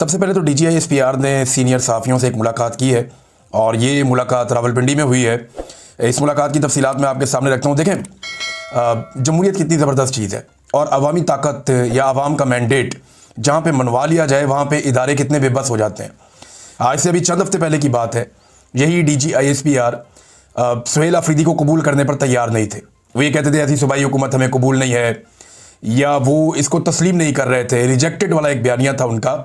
सबसे पहले तो DGISPR ने सीनियर सहाफ़ियों से एक मुलाकात की है और ये मुलाकात रावलपिंडी में हुई है। इस मुलाकात की तफसीलात मैं आपके सामने रखता हूँ। देखें जमहूरियत कितनी ज़बरदस्त चीज़ है और अवामी ताकत या अवाम का मैंडेट जहाँ पे मनवा लिया जाए वहाँ पे इदारे कितने बेबस हो जाते हैं। आज से अभी चंद हफ्ते पहले की बात है, यही DGISPR सुहेल अफरीदी को कबूल करने पर तैयार नहीं थे। वो ये कहते थे ऐसी सूबाई हुकूमत हमें कबूल नहीं है, या वो इसको तस्लीम नहीं कर रहे थे। रिजेक्टेड वाला एक बयानिया था उनका।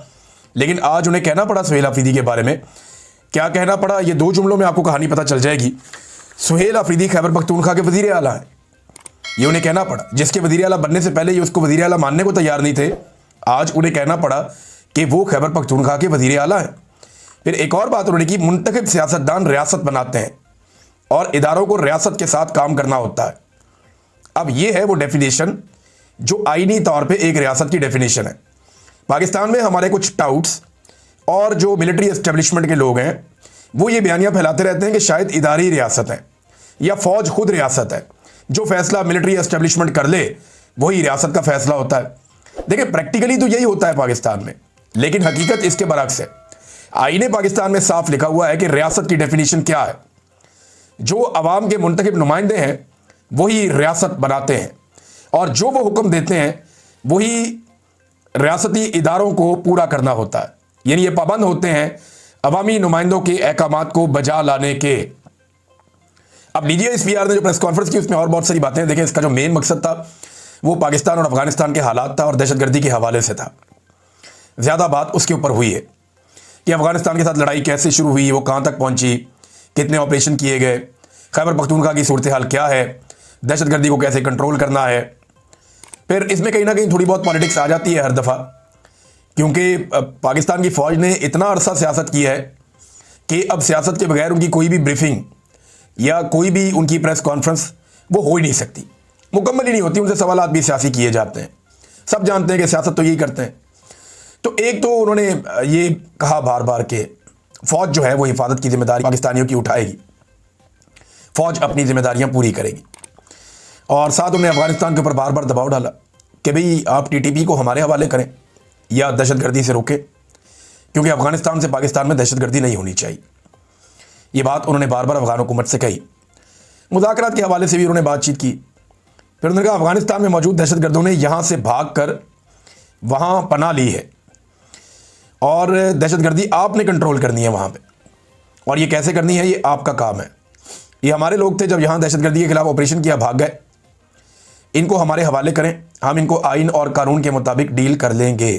लेकिन आज उन्हें कहना पड़ा सुहेल अफरीदी के बारे में। क्या कहना पड़ा, ये दो जुमलों में आपको कहानी पता चल जाएगी। सुहेल अफरीदी खैबर पख्तूनख्वा के वज़ीर आला हैं, ये उन्हें कहना पड़ा। जिसके वज़ीर आला बनने से पहले ये उसको वज़ीर आला मानने को तैयार नहीं थे, आज उन्हें कहना पड़ा कि वो खैबर पख्तूनख्वा के वज़ीर आला हैं। फिर एक और बात उन्होंने की, मुंतखब सियासतदान रियासत बनाते हैं और इदारों को रियासत के साथ काम करना होता है। अब ये है वो डेफिनेशन जो आईनी तौर पे एक रियासत की डेफिनेशन है। पाकिस्तान में हमारे कुछ टाउट्स और जो मिलिट्री एस्टेब्लिशमेंट के लोग हैं वो ये बयानियाँ फैलाते रहते हैं कि शायद इदारी रियासत है या फ़ौज खुद रियासत है। जो फैसला मिलिट्री एस्टेब्लिशमेंट कर ले वही रियासत का फैसला होता है। देखिए प्रैक्टिकली तो यही होता है पाकिस्तान में, लेकिन हकीकत इसके बरक्स है। आईने पाकिस्तान में साफ लिखा हुआ है कि रियासत की डेफिनेशन क्या है। जो अवाम के मुंतखब नुमाइंदे हैं वही रियासत बनाते हैं और जो वो हुक्म देते हैं वही रियासती इदारों को पूरा करना होता है। यानी ये पाबंद होते हैं अवामी नुमाइंदों के अहकामात को बजा लाने के। अब DGISPR ने जो प्रेस कॉन्फ्रेंस की उसमें और बहुत सारी बातें देखें। इसका जो मेन मकसद था वो पाकिस्तान और अफगानिस्तान के हालात था और दहशतगर्दी के हवाले से था। ज़्यादा बात उसके ऊपर हुई है कि अफगानिस्तान के साथ लड़ाई कैसे शुरू हुई, वो कहाँ तक पहुँची, कितने ऑपरेशन किए गए, खैबर पख्तूनख्वा की सूरत हाल क्या है, दहशतगर्दी को कैसे कंट्रोल करना है। फिर इसमें कहीं ना कहीं थोड़ी बहुत पॉलिटिक्स आ जाती है हर दफ़ा, क्योंकि पाकिस्तान की फ़ौज ने इतना अरसा सियासत की है कि अब सियासत के बगैर उनकी कोई भी ब्रीफिंग या कोई भी उनकी प्रेस कॉन्फ्रेंस वो हो ही नहीं सकती, मुकम्मल ही नहीं होती। उनसे सवालात भी सियासी किए जाते हैं। सब जानते हैं कि सियासत तो यही करते हैं। तो एक तो उन्होंने ये कहा बार बार कि फ़ौज जो है वो हिफाजत की जिम्मेदारी पाकिस्तानियों की उठाएगी, फ़ौज अपनी जिम्मेदारियाँ पूरी करेगी। और साथ उन्होंने अफगानिस्तान के ऊपर बार बार दबाव डाला कि भाई आप TTP को हमारे हवाले करें या दहशतगर्दी से रोकें, क्योंकि अफगानिस्तान से पाकिस्तान में दहशतगर्दी नहीं होनी चाहिए। ये बात उन्होंने बार बार अफगान हुकूमत से कही। मुज़ाकरात के हवाले से भी उन्होंने बातचीत की। फिर उन्होंने कहा अफगानिस्तान में मौजूद दहशतगर्दों ने यहाँ से भाग कर वहाँ पनाह ली है और दहशतगर्दी आपने कंट्रोल करनी है वहाँ पर। और ये कैसे करनी है, ये आपका काम है। ये हमारे लोग थे, जब यहाँ दहशतगर्दी के खिलाफ ऑपरेशन किया भाग गए, इनको हमारे हवाले करें, हम इनको आइन और कानून के मुताबिक डील कर लेंगे।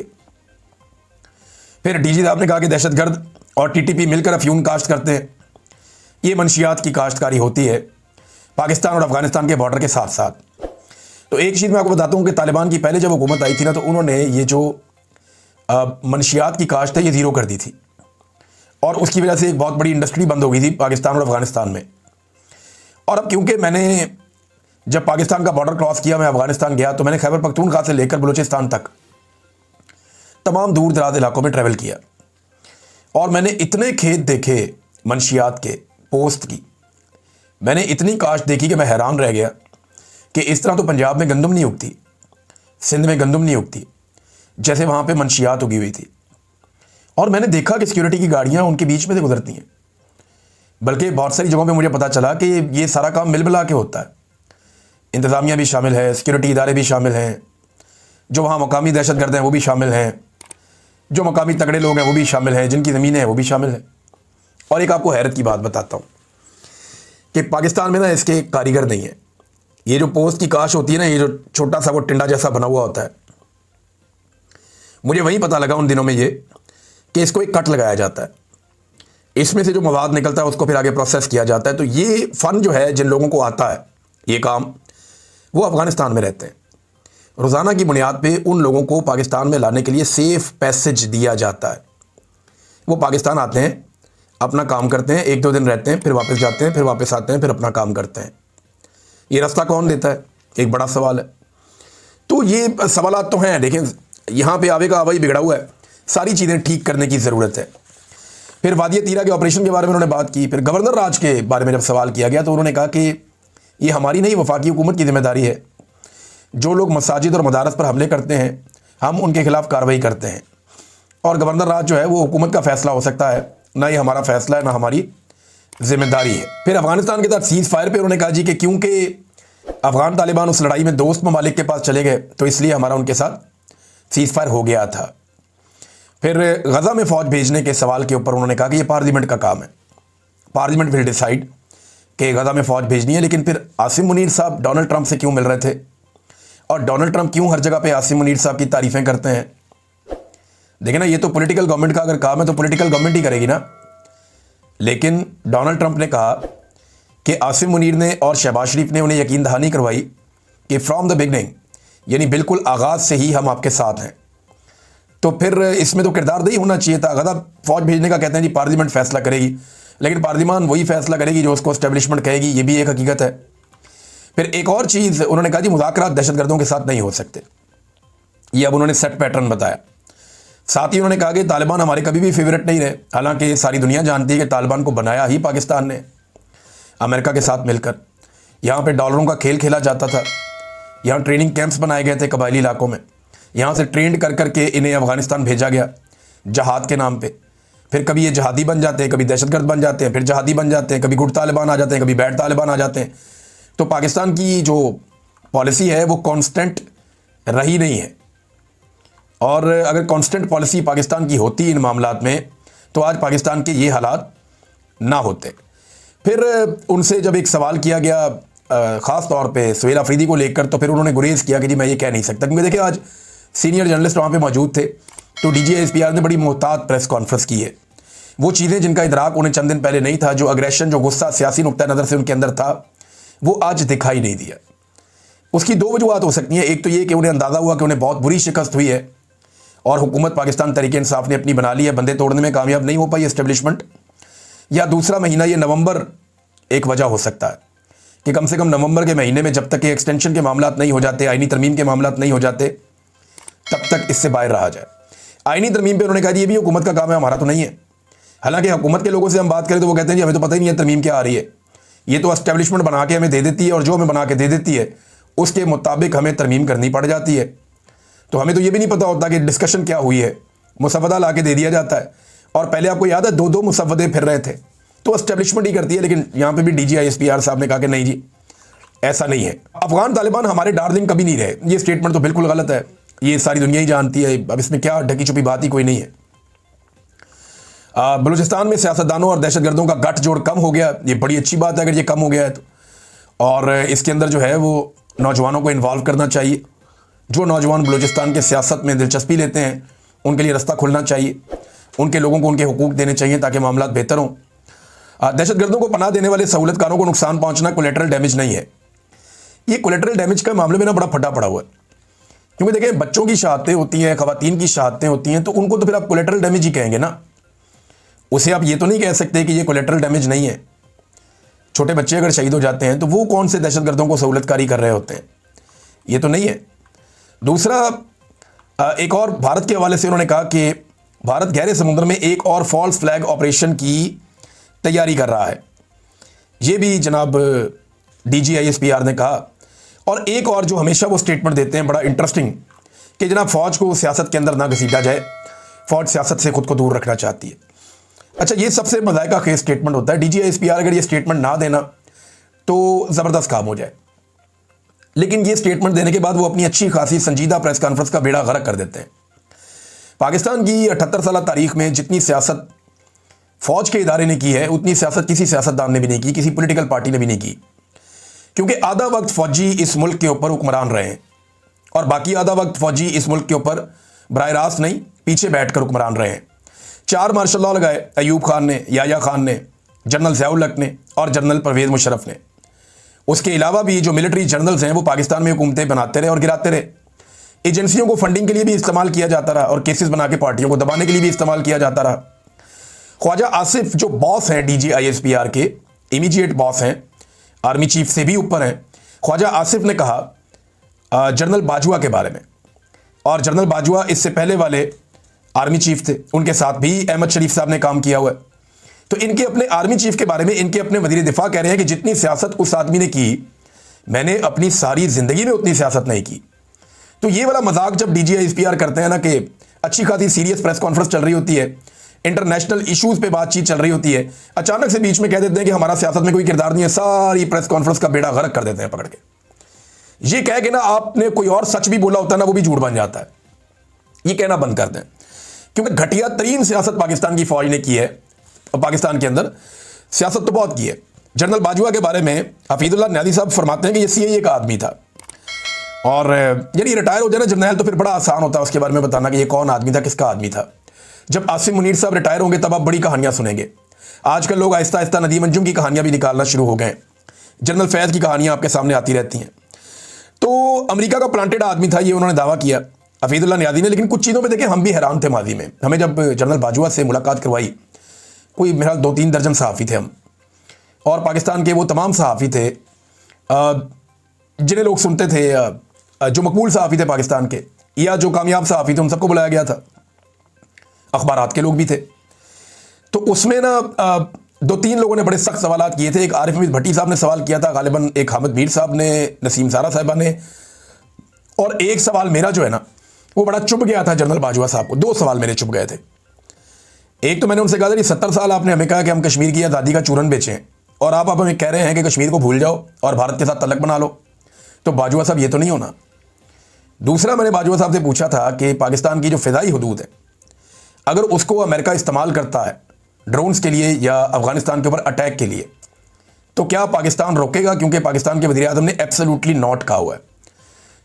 फिर DG साहब ने कहा कि दहशतगर्द और TTP मिलकर अफ्यूम काश्त करते हैं। ये मंशियात की काश्तकारी होती है पाकिस्तान और अफगानिस्तान के बॉर्डर के साथ साथ। तो एक चीज़ मैं आपको बताता हूँ कि तालिबान की पहले जब हुकूमत आई थी ना, तो उन्होंने ये जो मंशियात की काश्त है ये ज़ीरो कर दी थी और उसकी वजह से एक बहुत बड़ी इंडस्ट्री बंद हो गई थी पाकिस्तान और अफगानिस्तान में। और अब क्योंकि मैंने जब पाकिस्तान का बॉर्डर क्रॉस किया, मैं अफगानिस्तान गया, तो मैंने खैबर पख्तूनख्वा से लेकर बलूचिस्तान तक तमाम दूर दराज इलाकों में ट्रैवल किया और मैंने इतने खेत देखे मंशियात के, पोस्त की, मैंने इतनी काश्त देखी कि मैं हैरान रह गया कि इस तरह तो पंजाब में गंदम नहीं उगती, सिंध में गंदम नहीं उगती, जैसे वहाँ पे मंशियात उगी हुई थी। और मैंने देखा कि सिक्योरिटी की गाड़ियाँ उनके बीच में से गुजरती हैं। बल्कि बहुत सारी जगहों पे मुझे पता चला कि ये सारा काम मिल मिला के होता है। इंतज़ामिया भी शामिल है, सिक्योरिटी इदारे भी शामिल हैं, जो वहाँ मकामी दहशतगर्द हैं वो भी शामिल हैं, जो मकामी तगड़े लोग हैं वो भी शामिल हैं, जिनकी ज़मीनें हैं वो भी शामिल हैं। और एक आपको हैरत की बात बताता हूँ कि पाकिस्तान में ना इसके कारीगर नहीं है। ये जो पोस्ट की काश होती है ना, ये जो छोटा सा वो टिंडा जैसा बना हुआ होता है, मुझे वही पता लगा उन दिनों में ये कि इसको एक कट लगाया जाता है, इसमें से जो मवाद निकलता है उसको फिर आगे प्रोसेस किया जाता है। तो ये फ़न जो है, जिन लोगों को आता है ये काम, वो अफ़गानिस्तान में रहते हैं। रोज़ाना की बुनियाद पे उन लोगों को पाकिस्तान में लाने के लिए सेफ़ पैसेज दिया जाता है। वो पाकिस्तान आते हैं, अपना काम करते हैं, 1-2 दिन रहते हैं, फिर वापस जाते हैं, फिर वापस आते हैं, फिर अपना काम करते हैं। ये रास्ता कौन देता है, एक बड़ा सवाल है। तो ये सवालात तो हैं। देखें यहाँ पे आवे का आवा ही बिगड़ा हुआ है, सारी चीज़ें ठीक करने की ज़रूरत है। फिर वादिया तीरा के ऑपरेशन के बारे में उन्होंने बात की। फिर गवर्नर राज के बारे में जब सवाल किया गया तो उन्होंने कहा कि ये हमारी नहीं, वफाकी हुकूमत की जिम्मेदारी है। जो लोग मसाजिद और मदारस पर हमले करते हैं हम उनके खिलाफ कार्रवाई करते हैं और गवर्नर राज जो है वो हुकूमत का फैसला हो सकता है, ना ये हमारा फैसला है, ना हमारी जिम्मेदारी है। फिर अफगानिस्तान के साथ सीज़ फायर पे उन्होंने कहा जी कि क्योंकि अफगान तालिबान उस लड़ाई में दोस्त ममालिक के पास चले गए तो इसलिए हमारा उनके साथ सीज़ फायर हो गया था। फिर गज़ा में फ़ौज भेजने के सवाल के ऊपर उन्होंने कहा कि ये पार्लियामेंट का काम है, पार्लियामेंट विल डिसाइड कि गज़ा में फ़ौज भेजनी है। लेकिन फिर आसिम मुनीर साहब डोनाल्ड ट्रंप से क्यों मिल रहे थे, और डोनाल्ड ट्रंप क्यों हर जगह पे आसिम मुनीर साहब की तारीफ़ें करते हैं? देखिए ना, ये तो पॉलिटिकल गवर्नमेंट का अगर काम है तो पॉलिटिकल गवर्नमेंट ही करेगी ना। लेकिन डोनाल्ड ट्रंप ने कहा कि आसिम मुनीर ने और शहबाज शरीफ ने उन्हें यकीन दहानी करवाई कि फ्रॉम द बिगनिंग, यानी बिल्कुल आगाज़ से ही हम आपके साथ हैं। तो फिर इसमें तो किरदारदही होना चाहिए था। गज़ा फ़ौज भेजने का कहते हैं जी पार्लियामेंट फैसला करेगी, लेकिन पार्लियामान वही फैसला करेगी जो उसको एस्टेब्लिशमेंट कहेगी, ये भी एक हकीकत है। फिर एक और चीज़ उन्होंने कहा जी मुज़ाकरात दहशतगर्दों के साथ नहीं हो सकते, ये अब उन्होंने सेट पैटर्न बताया। साथ ही उन्होंने कहा कि तालिबान हमारे कभी भी फेवरेट नहीं रहे, हालांकि सारी दुनिया जानती है कि तालिबान को बनाया ही पाकिस्तान ने अमेरिका के साथ मिलकर। यहाँ पे डॉलरों का खेल खेला जाता था, यहाँ ट्रेनिंग कैंप्स बनाए गए थे कबायली इलाकों में, यहाँ से ट्रेंड कर करके इन्हें अफगानिस्तान भेजा गया जहाद के नाम पे। फिर कभी ये जहादी बन जाते हैं, कभी दहशतगर्द बन जाते हैं, फिर जहादी बन जाते हैं, कभी गुड तालिबान आ जाते हैं, कभी बैड तालिबान आ जाते हैं। तो पाकिस्तान की जो पॉलिसी है वो कांस्टेंट रही नहीं है, और अगर कांस्टेंट पॉलिसी पाकिस्तान की होती इन मामलात में तो आज पाकिस्तान के ये हालात ना होते। फिर उनसे जब एक सवाल किया गया ख़ास तौर पे सुहेल अफरीदी को लेकर, तो फिर उन्होंने गुरेज किया कि जी मैं ये कह नहीं सकता, क्योंकि देखिए आज सीनियर जर्नलिस्ट वहाँ पे मौजूद थे। तो DGISPR ने बड़ी मोहतात प्रेस कॉन्फ्रेंस की है। वो चीज़ें जिनका इदराक उन्हें चंद दिन पहले नहीं था, जो अग्रेशन, जो गुस्सा सियासी नुक्ता नज़र से उनके अंदर था, वो आज दिखाई नहीं दिया। उसकी दो वजूहत हो सकती हैं। एक तो ये कि उन्हें अंदाज़ा हुआ कि उन्हें बहुत बुरी शिकस्त हुई है और हुकूमत पाकिस्तान तहरीक इंसाफ ने अपनी बना ली है, बंदे तोड़ने में कामयाब नहीं हो पाई एस्टेब्लिशमेंट। या दूसरा महीना ये नवंबर एक वजह हो सकता है कि कम से कम नवंबर के महीने में जब तक कि एक्सटेंशन के मामलात नहीं हो जाते, आईनी तरमीम के मामलात नहीं हो जाते, तब तक इससे बाहर रहा जाए। आईनी तरमीम पे उन्होंने कहा ये भी हुकूमत का काम है, हमारा तो नहीं है। हालांकि हुकूमत के लोगों से हम बात करें तो वो कहते हैं जी हमें तो पता ही नहीं है तरमीम क्या आ रही है, ये तो एस्टेब्लिशमेंट बना के हमें दे देती है, और जो हमें बना के दे देती है उसके मुताबिक हमें तरमीम करनी पड़ जाती है। तो हमें तो ये भी नहीं पता होता कि डिस्कशन क्या हुई है, मुसवदा ला के दे दिया जाता है। और पहले आपको याद है दो मुसवदे फिर रहे थे, तो एस्टेब्लिशमेंट ही करती है। लेकिन यहाँ पे भी DGISPR साहब ने कहा कि नहीं जी ऐसा नहीं है, अफगान तालिबान हमारे डार्लिंग कभी नहीं रहे। ये स्टेटमेंट तो बिल्कुल गलत है, ये सारी दुनिया ही जानती है, अब इसमें क्या ढकी छुपी बात ही कोई नहीं है। बलूचिस्तान में सियासतदानों और दहशतगर्दों का गठजोड़ कम हो गया, ये बड़ी अच्छी बात है अगर ये कम हो गया है तो। और इसके अंदर जो है वो नौजवानों को इन्वॉल्व करना चाहिए। जो नौजवान बलूचिस्तान के सियासत में दिलचस्पी लेते हैं उनके लिए रास्ता खुलना चाहिए, उनके लोगों को उनके हुकूक देने चाहिए ताकि मामलात बेहतर हों। दहशतगर्दों को पनाह देने वाले सहूलतकारों को नुकसान पहुंचना कोलेटरल डैमेज नहीं है। ये कोलेटरल डैमेज के मामले में ना बड़ा फटा पड़ा हुआ है, क्योंकि देखें बच्चों की शहादतें होती हैं, खवातीन की शहादतें होती हैं, तो उनको तो फिर आप कोलेटरल डैमेज ही कहेंगे ना, उसे आप ये तो नहीं कह सकते कि ये कोलेटरल डैमेज नहीं है। छोटे बच्चे अगर शहीद हो जाते हैं तो वो कौन से दहशतगर्दों को सहूलतकारी कर रहे होते हैं, ये तो नहीं है। दूसरा, एक और भारत के हवाले से उन्होंने कहा कि भारत गहरे समुद्र में एक और फॉल्स फ्लैग ऑपरेशन की तैयारी कर रहा है, ये भी जनाब DGISPR ने कहा। और एक और जो हमेशा वो स्टेटमेंट देते हैं बड़ा इंटरेस्टिंग, कि जनाब फ़ौज को सियासत के अंदर ना घसीटा जाए, फ़ौज सियासत से खुद को दूर रखना चाहती है। अच्छा, ये सबसे मज़ाक़ा खेज स्टेटमेंट होता है। DGISPR अगर ये स्टेटमेंट ना देना तो ज़बरदस्त काम हो जाए, लेकिन ये स्टेटमेंट देने के बाद वो अपनी अच्छी खासी संजीदा प्रेस कॉन्फ्रेंस का बेड़ा गर्क कर देते हैं। पाकिस्तान की 78 साल तारीख में जितनी सियासत फ़ौज के इदारे ने की है, उतनी सियासत किसी सियासतदान ने भी नहीं की, किसी पॉलिटिकल पार्टी ने भी नहीं की, क्योंकि आधा वक्त फ़ौजी इस मुल्क के ऊपर हुक्मरान रहे हैं और बाकी आधा वक्त फ़ौजी इस मुल्क के ऊपर बराह रास्त नहीं, पीछे बैठकर हुक्मरान रहे हैं। 4 मार्शल लॉ लगाए अयूब खान ने, याया खान ने, जनरल ज़ियाउल हक ने और जनरल परवेज़ मुशर्रफ ने। उसके अलावा भी जो मिलिट्री जनरल्स हैं वो पाकिस्तान में हुकूमतें बनाते रहे और गिराते रहे। एजेंसियों को फंडिंग के लिए भी इस्तेमाल किया जाता रहा और केसेस बना के पार्टियों को दबाने के लिए भी इस्तेमाल किया जाता रहा। ख्वाजा आसिफ जो बॉस हैं DGISPR के, इमीडिएट बॉस हैं, आर्मी चीफ से भी ऊपर हैं, ख्वाजा आसिफ ने कहा जनरल बाजवा के बारे में, और जनरल बाजवा इससे पहले वाले आर्मी चीफ थे, उनके साथ भी अहमद शरीफ साहब ने काम किया हुआ है। तो इनके अपने आर्मी चीफ के बारे में इनके अपने वजीर दिफा कह रहे हैं कि जितनी सियासत उस आदमी ने की, मैंने अपनी सारी ज़िंदगी में उतनी सियासत नहीं की। तो ये वाला मजाक जब DGISPR करते हैं ना कि अच्छी खासी सीरियस प्रेस कॉन्फ्रेंस चल रही होती है, इंटरनेशनल इश्यूज पे बातचीत चल रही होती है, अचानक से बीच में कह देते हैं कि हमारा सियासत में कोई किरदार नहीं है, सारी प्रेस कॉन्फ्रेंस का बेड़ा गर्क कर देते हैं पकड़ के। ये कह के ना आपने कोई और सच भी बोला होता है ना, वो भी झूठ बन जाता है। ये कहना बंद कर दें, क्योंकि घटिया तरीन सियासत पाकिस्तान की फौज ने की है। और पाकिस्तान के अंदर सियासत तो बहुत की है। जनरल बाजवा के बारे में हफीजुल्लाह न्यादी साहब फरमाते हैं कि ये सीआईए का आदमी था, और यानी रिटायर हो जाए ना जर्नैल तो फिर बड़ा आसान होता है उसके बारे में बताना कि ये कौन आदमी था, किसका आदमी था। जब आसिम मुनीर साहब रिटायर होंगे तब आप बड़ी कहानियां सुनेंगे। आजकल लोग आहिस्ता आहिस्ता नदीम अंजुम की कहानियां भी निकालना शुरू हो गए, जनरल फैज़ की कहानियां आपके सामने आती रहती हैं। तो अमेरिका का प्लांटेड आदमी था, ये उन्होंने दावा किया हफीजुल्लाह न्यादी ने। लेकिन कुछ चीज़ों पे देखें हम भी हैरान थे माजी में। हमें जब जनरल बाजवा से मुलाकात करवाई, कोई मेरा 2-3 दर्जन सहाफ़ी थे हम, और पाकिस्तान के वो तमाम सहाफ़ी थे जिन्हें लोग सुनते थे, जो मकबूल सहाफ़ी थे पाकिस्तान के या जो कामयाब सहाफ़ी थे, उन सबको बुलाया गया था। अखबारात के लोग भी थे। तो उसमें ना 2-3 लोगों ने बड़े सख्त सवाल किए थे। एक आरिफ हमीद भट्टी साहब ने सवाल किया था, गालिबन एक हामिद मीर साहब ने, नसीम सारा साहिबा ने, और एक सवाल मेरा जो है ना वो बड़ा चुभ गया था जनरल बाजवा साहब को। 2 सवाल मेरे चुभ गए थे। एक तो मैंने उनसे कहा था कि 70 साल आपने हमें कहा कि हम कश्मीर की आज़ादी का चूरन बेचें, और आप हमें कह रहे हैं कि कश्मीर को भूल जाओ और भारत के साथ तलक बना लो। तो बाजवा साहब ये तो नहीं होना। दूसरा मैंने बाजवा साहब से पूछा था कि पाकिस्तान की जो फ़िज़ाई हदूद है, अगर उसको अमेरिका इस्तेमाल करता है ड्रोन्स के लिए या अफगानिस्तान के ऊपर अटैक के लिए, तो क्या पाकिस्तान रोकेगा? क्योंकि पाकिस्तान के वज़ीर आज़म ने एब्सोल्युटली नॉट कहा हुआ है।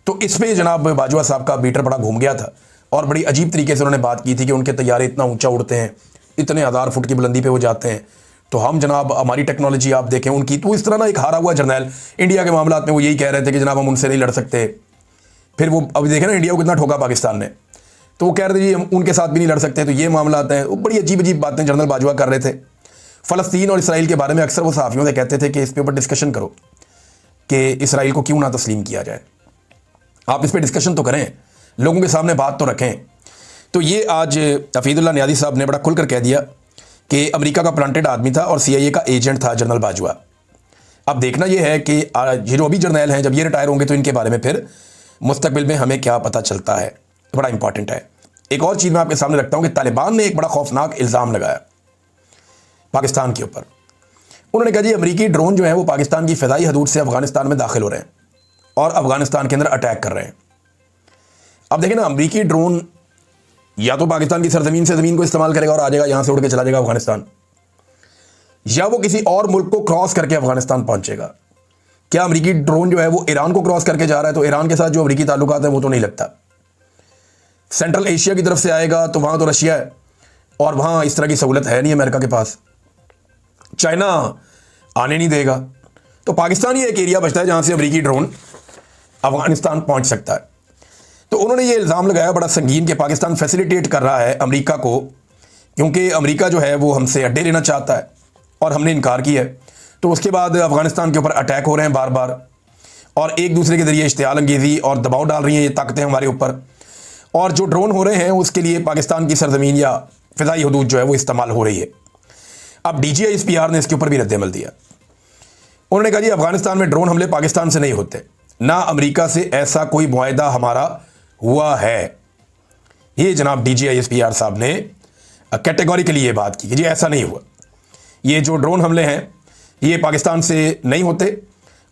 तो इस पर जनाब बाजवा साहब का बीटर बड़ा घूम गया था, और बड़ी अजीब तरीके से उन्होंने बात की थी कि उनके तैयारे इतना ऊंचा उड़ते हैं, इतने 1000 फुट की बुलंदी पे वो जाते हैं, तो हम जनाब हमारी टेक्नोलॉजी आप देखें उनकी। तो इस तरह ना एक हारा हुआ जर्नैल इंडिया के मामला में वो यही कह रहे थे कि जनाब हम उनसे नहीं लड़ सकते। फिर वो अभी देखें ना इंडिया को कितना ठोका पाकिस्तान ने, तो वो कह रहे थे जी हम उनके साथ भी नहीं लड़ सकते। तो ये मामला आते हैं, वो बड़ी अजीब अजीब बातें जनरल बाजवा कर रहे थे। फ़लस्तीन और इसराइल के बारे में अक्सर वो सहाफ़ियों से कहते थे कि इस पे ऊपर डिस्कशन करो कि इसराइल को क्यों ना तस्लीम किया जाए, आप इस पर डिस्कशन तो करें, लोगों के सामने बात तो रखें। तो ये आज हफीजुल्लाह न्यादी साहब ने बड़ा खुलकर कह दिया कि अमेरिका का प्लांटेड आदमी था और सीआईए का एजेंट था जनरल बाजवा। अब देखना यह है कि ये जो अभी जर्नैल हैं जब ये रिटायर होंगे तो इनके बारे में फिर मुस्तकबिल में हमें क्या पता चलता है, बड़ा इंपॉर्टेंट है। एक और चीज़ मैं आपके सामने रखता हूँ कि तालिबान ने एक बड़ा खौफनाक इल्ज़ाम लगाया पाकिस्तान के ऊपर। उन्होंने कहा जी अमरीकी ड्रोन जो है वो पाकिस्तान की फ़िज़ाई हदूद से अफगानिस्तान में दाखिल हो रहे हैं और अफगानिस्तान के अंदर अटैक कर रहे हैं। अब देखें ना, अमरीकी ड्रोन या तो पाकिस्तान की सरजमीन से ज़मीन को इस्तेमाल करेगा और आ जाएगा, यहाँ से उड़ के चला जाएगा अफगानिस्तान, या वो किसी और मुल्क को क्रॉस करके अफगानिस्तान पहुँचेगा। क्या अमरीकी ड्रोन जो है वो ईरान को क्रॉस करके जा रहा है? तो ईरान के साथ जो अमरीकी ताल्लुकात हैं वो तो नहीं लगता। सेंट्रल एशिया की तरफ से आएगा तो वहाँ तो रशिया है, और वहाँ इस तरह की सहूलत है नहीं अमेरिका के पास। चाइना आने नहीं देगा। तो पाकिस्तान ही एक एरिया बचता है जहाँ से अमरीकी ड्रोन अफगानिस्तान पहुँच सकता है। तो उन्होंने ये इल्ज़ाम लगाया बड़ा संगीन कि पाकिस्तान फैसिलिटेट कर रहा है अमेरिका को, क्योंकि अमेरिका जो है वो हमसे अड्डे लेना चाहता है और हमने इनकार किया है। तो उसके बाद अफगानिस्तान के ऊपर अटैक हो रहे हैं बार बार, और एक दूसरे के ज़रिए इश्तियाल अंगेज़ी और दबाव डाल रही हैं ये ताकतें हमारे ऊपर, और जो ड्रोन हो रहे हैं उसके लिए पाकिस्तान की सरजमीन या फ़िज़ाई हदूद जो है वो इस्तेमाल हो रही है। अब DGISPR ने इसके ऊपर भी रद्द-ए-अमल दिया। उन्होंने कहा जी अफगानिस्तान में ड्रोन हमले पाकिस्तान से नहीं होते, ना अमेरिका से ऐसा कोई मुआहदा हमारा हुआ है। ये जनाब DGISPR साहब ने कैटेगोरिकली ये बात की कि जी ऐसा नहीं हुआ, ये जो ड्रोन हमले हैं ये पाकिस्तान से नहीं होते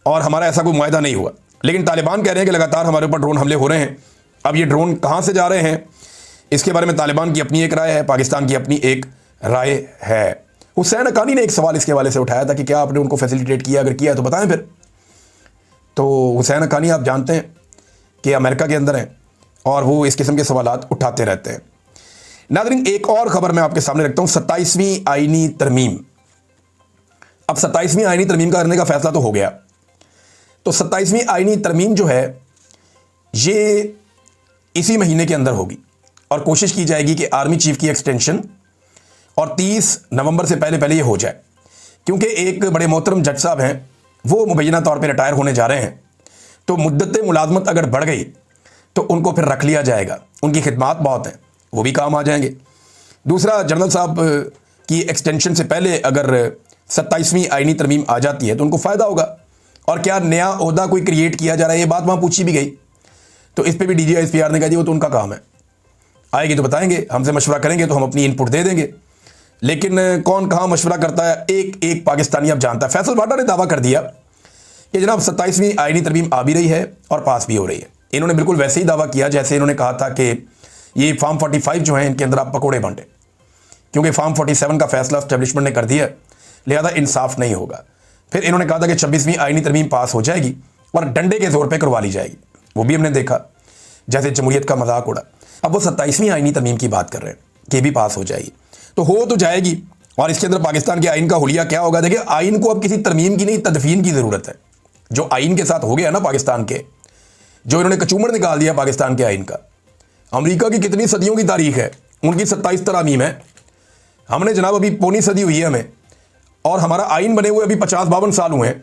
और हमारा ऐसा कोई मुआहदा नहीं हुआ। लेकिन तालिबान कह रहे हैं कि लगातार हमारे ऊपर ड्रोन हमले हो रहे हैं। अब ये ड्रोन कहाँ से जा रहे हैं इसके बारे में तालिबान की अपनी एक राय है, पाकिस्तान की अपनी एक राय है। हुसैन हक्कानी ने एक सवाल इसके हवाले से उठाया था कि क्या आपने उनको फैसिलिटेट किया, अगर किया तो बताएं फिर। तो हुसैन हक्कानी आप जानते हैं कि अमेरिका के अंदर हैं और वो इस किस्म के सवालात उठाते रहते हैं। नाज़रीन, एक और ख़बर मैं आपके सामने रखता हूँ, 27वीं आईनी तरमीम। अब 27वीं आईनी तरमीम करने का फैसला तो हो गया। तो 27वीं आईनी तरमीम जो है ये इसी महीने के अंदर होगी और कोशिश की जाएगी कि आर्मी चीफ की एक्सटेंशन और 30 नवंबर से पहले पहले ये हो जाए, क्योंकि एक बड़े मोहतरम जज साहब हैं वो मुबैना तौर पे रिटायर होने जा रहे हैं। तो मुद्दत मुलाजमत अगर बढ़ गई तो उनको फिर रख लिया जाएगा, उनकी खिदमात बहुत हैं, वो भी काम आ जाएंगे। दूसरा, जनरल साहब की एक्सटेंशन से पहले अगर 27वीं आईनी तरमीम आ जाती है तो उनको फ़ायदा होगा। और क्या नया ओहदा कोई क्रिएट किया जा रहा है, ये बात वहाँ पूछी भी गई। तो इस पर भी DGISPR ने कहा जी वो तो उनका काम है, आएगी तो बताएंगे, हमसे मशवरा करेंगे तो हम अपनी इनपुट दे देंगे। लेकिन कौन कहाँ मशवरा करता है एक एक पाकिस्तानी अब जानता है। फैसल बाडा ने दावा कर दिया कि जनाब 27वीं आईनी तरमीम आ भी रही है और पास भी हो रही है। इन्होंने बिल्कुल वैसे ही दावा किया जैसे इन्होंने कहा था कि ये फार्म 45 जो है इनके अंदर आप पकौड़े बांटे, क्योंकि फार्म 47 का फैसला एस्टेब्लिशमेंट ने कर दिया, लिहाजा इंसाफ नहीं होगा। फिर इन्होंने कहा था कि 26वीं आईनी तरमीम पास हो जाएगी और डंडे के जोर पे करवा ली जाएगी, वो भी हमने देखा, जैसे जमहूरियत का मजाक उड़ा। अब वो 27वीं आईनी तरमीम की बात कर रहे हैं कि भी पास हो जाएगी, तो हो तो जाएगी। और इसके अंदर पाकिस्तान के आइन का हुलिया क्या होगा? देखिए, आइन को अब किसी तरमीम की नहीं, तदफीन की ज़रूरत है। जो आइन के साथ हो गया ना पाकिस्तान के, जो इन्होंने कचूमर निकाल दिया पाकिस्तान के आइन का। अमेरिका की कितनी सदियों की तारीख है, उनकी 27 तरामीम है, हमने जनाब अभी पौनी सदी हुई है हमें, और हमारा आइन बने हुए अभी 50-52 साल हुए हैं।